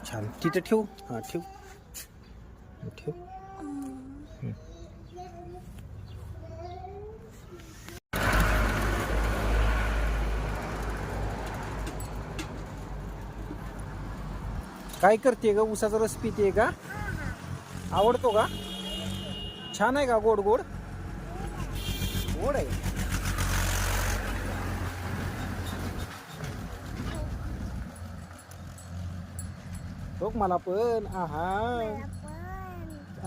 छान. तिथे ठेवू. हा ठेव ठेव. काय करते ग? उसाचा रस पिते का? आवडतो का? छान आहे का? गोड गोड गोड आहे. बघ मला पण. आहा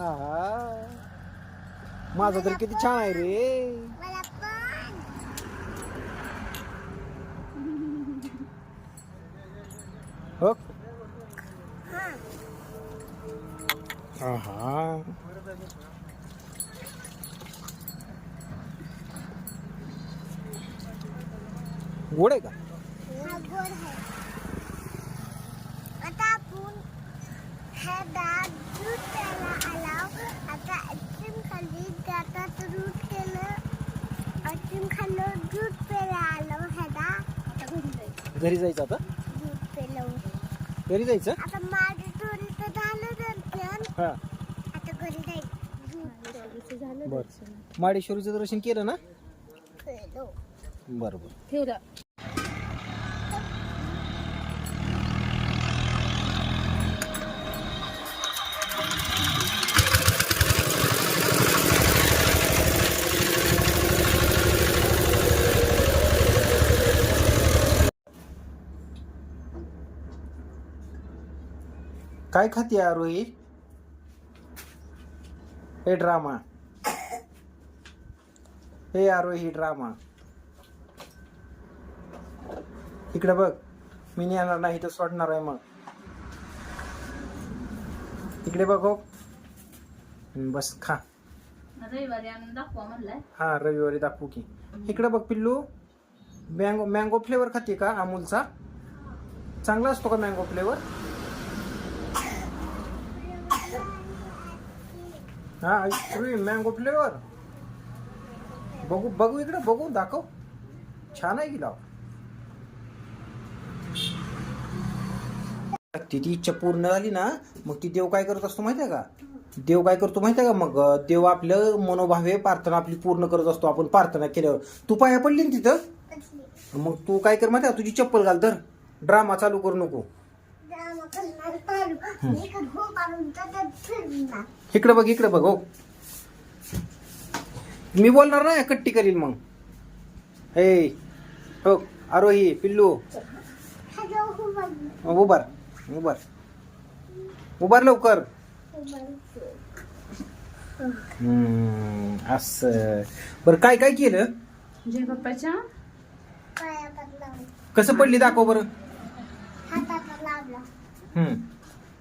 आहा, माझा तर किती छान आहे रे. हो. आहा, गोड आहे का? आता आपण हे दात दूध प्यायला आलाव. आता आईस्क्रीम खाल्ली, त्यात दूध केलं. आईस्क्रीम खाल्लं, दूध प्यायला आलो. हे आता घरी जायचं आता. दूध पेलं. घरी जायचं. आता माझं चोरी तर झालं दर्शन. हा आता घरी जायचं. दूध झालं. बर. माडेश्वरीचं दर्शन केलं ना? पेलो. बरोबर. ठेवलं. काय खाते आरोही? हे ड्रामा. हे आरोही ड्रामा. इकडे बघ. मी येणार नाही तर सोडणार आहे मग. इकडे बघ हो. बस खा. रविवारी आणून दाखवा म्हणलाय. हा रविवारी दाखवू की. इकडे बघ पिल्लू. मँगो फ्लेवर खाते का अमूलचा? चांगला असतो का मँगो फ्लेवर? हा आईस्क्रीम मँगो फ्लेवर. बघू बघू इकडे बघू दाखव. छान आहे की लाव. ती इच्छा पूर्ण झाली ना मग ती देव काय करत असतो माहिती आहे का? देव काय करतो माहिती आहे का? मग देव आपलं मनोभावे प्रार्थना आपली पूर्ण करत असतो. आपण प्रार्थना केल्यावर तू पाया पडली ना तिथं. मग तू काय कर माहिती आहे? तुझी चप्पल घाल. तर ड्रामा चालू करू नको. इकडे बघ इकडे बघ हो. मी बोलणार नाही कट्टी करील मग. हे हो आरोही पिल्लू उभार उभार उभार लवकर. असं बरं काय काय केलं? जय बाप्पाच्या. कसं पडली दाखव बरं. हाताला लावला.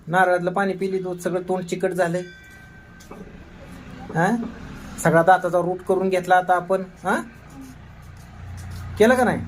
नारळातलं पाणी पिली तू सगळं तोंड चिकट झालंय. हा सगळा दाताचा रूट करून घेतला आता आपण. हा केलं का नाही?